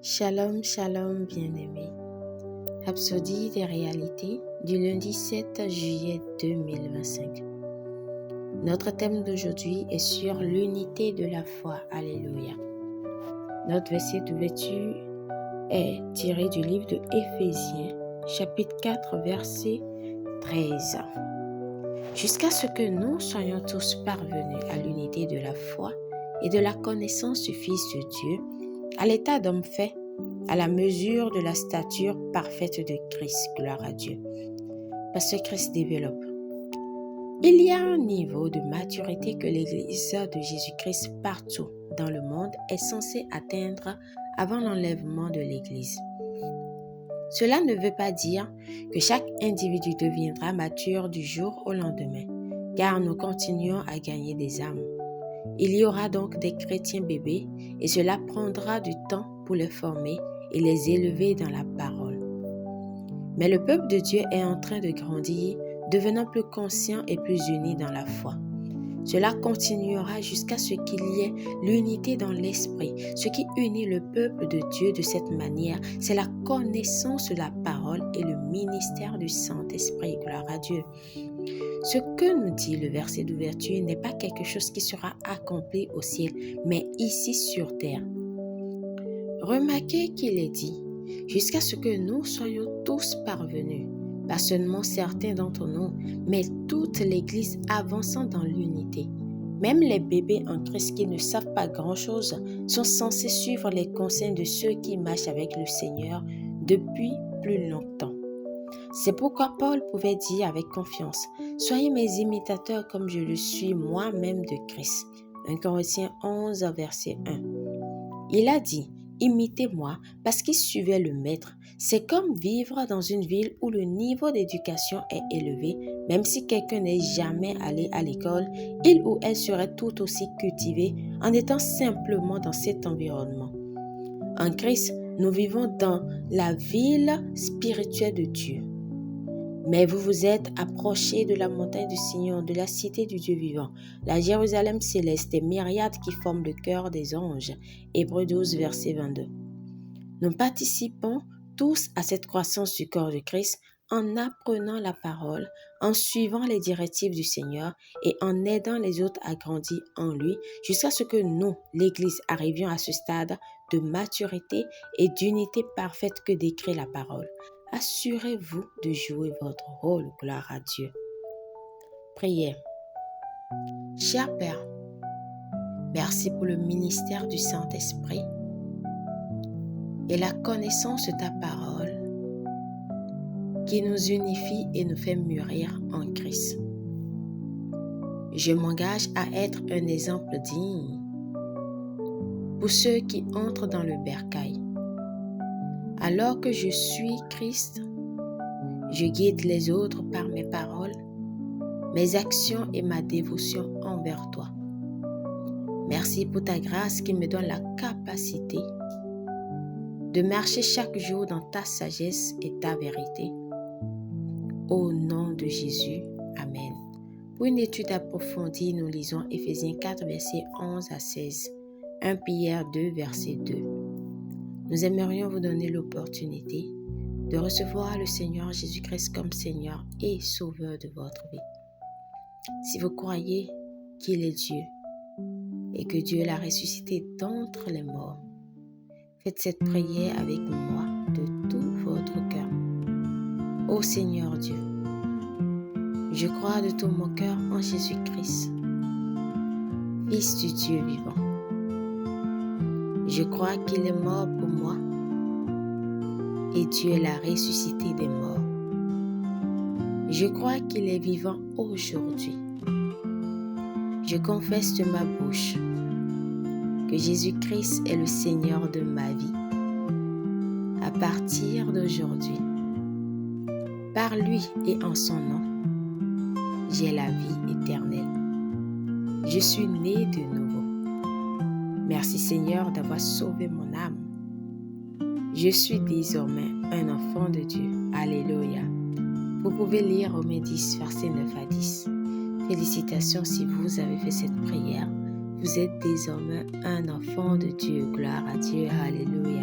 Shalom, shalom, bien-aimés. Rhapsodie des réalités du lundi 7 juillet 2025. Notre thème d'aujourd'hui est sur l'unité de la foi. Alléluia. Notre verset d'ouverture est tiré du livre de Éphésiens, chapitre 4, verset 13. Jusqu'à ce que nous soyons tous parvenus à l'unité de la foi et de la connaissance du Fils de Dieu, à l'état d'homme fait, à la mesure de la stature parfaite de Christ. Gloire à Dieu. Parce que Christ développe. Il y a un niveau de maturité que l'Église de Jésus-Christ partout dans le monde est censée atteindre avant l'enlèvement de l'Église. Cela ne veut pas dire que chaque individu deviendra mature du jour au lendemain, car nous continuons à gagner des âmes. Il y aura donc des chrétiens bébés et cela prendra du temps pour les former et les élever dans la parole. Mais le peuple de Dieu est en train de grandir, devenant plus conscient et plus uni dans la foi. Cela continuera jusqu'à ce qu'il y ait l'unité dans l'esprit. Ce qui unit le peuple de Dieu de cette manière, c'est la connaissance de la parole et le ministère du Saint-Esprit. Gloire à Dieu. Ce que nous dit le verset d'ouverture n'est pas quelque chose qui sera accompli au ciel, mais ici sur terre. Remarquez qu'il est dit, jusqu'à ce que nous soyons tous parvenus, pas seulement certains d'entre nous, mais toute l'Église avançant dans l'unité. Même les bébés en Christ qui ne savent pas grand-chose sont censés suivre les conseils de ceux qui marchent avec le Seigneur depuis plus longtemps. C'est pourquoi Paul pouvait dire avec confiance, « Soyez mes imitateurs comme je le suis moi-même de Christ. » 1 Corinthiens 11, verset 1. Il a dit, « Imitez-moi » parce qu'il suivait le Maître. C'est comme vivre dans une ville où le niveau d'éducation est élevé. Même si quelqu'un n'est jamais allé à l'école, il ou elle serait tout aussi cultivé en étant simplement dans cet environnement. En Christ, nous vivons dans la ville spirituelle de Dieu. Mais vous vous êtes approchés de la montagne du Seigneur, de la cité du Dieu vivant, la Jérusalem céleste, des myriades qui forment le cœur des anges. Hébreux 12, verset 22. Nous participons tous à cette croissance du corps de Christ en apprenant la parole, en suivant les directives du Seigneur et en aidant les autres à grandir en lui jusqu'à ce que nous, l'Église, arrivions à ce stade de maturité et d'unité parfaite que décrit la parole. Assurez-vous de jouer votre rôle, gloire à Dieu. Prière. Cher Père, merci pour le ministère du Saint-Esprit et la connaissance de ta parole qui nous unifie et nous fait mûrir en Christ. Je m'engage à être un exemple digne pour ceux qui entrent dans le bercail. Alors que je suis Christ, je guide les autres par mes paroles, mes actions et ma dévotion envers toi. Merci pour ta grâce qui me donne la capacité de marcher chaque jour dans ta sagesse et ta vérité. Au nom de Jésus, Amen. Pour une étude approfondie, nous lisons Éphésiens 4, versets 11 à 16, 1 Pierre 2, verset 2. Nous aimerions vous donner l'opportunité de recevoir le Seigneur Jésus-Christ comme Seigneur et Sauveur de votre vie. Si vous croyez qu'il est Dieu et que Dieu l'a ressuscité d'entre les morts, faites cette prière avec moi de tout votre cœur. Ô Seigneur Dieu, je crois de tout mon cœur en Jésus-Christ, Fils du Dieu vivant. Je crois qu'il est mort pour moi et Dieu l'a ressuscité des morts. Je crois qu'il est vivant aujourd'hui. Je confesse de ma bouche que Jésus-Christ est le Seigneur de ma vie. À partir d'aujourd'hui, par lui et en son nom, j'ai la vie éternelle. Je suis né de nouveau. Merci Seigneur d'avoir sauvé mon âme. Je suis désormais un enfant de Dieu. Alléluia. Vous pouvez lire Romains 10, versets 9 à 10. Félicitations si vous avez fait cette prière. Vous êtes désormais un enfant de Dieu. Gloire à Dieu. Alléluia.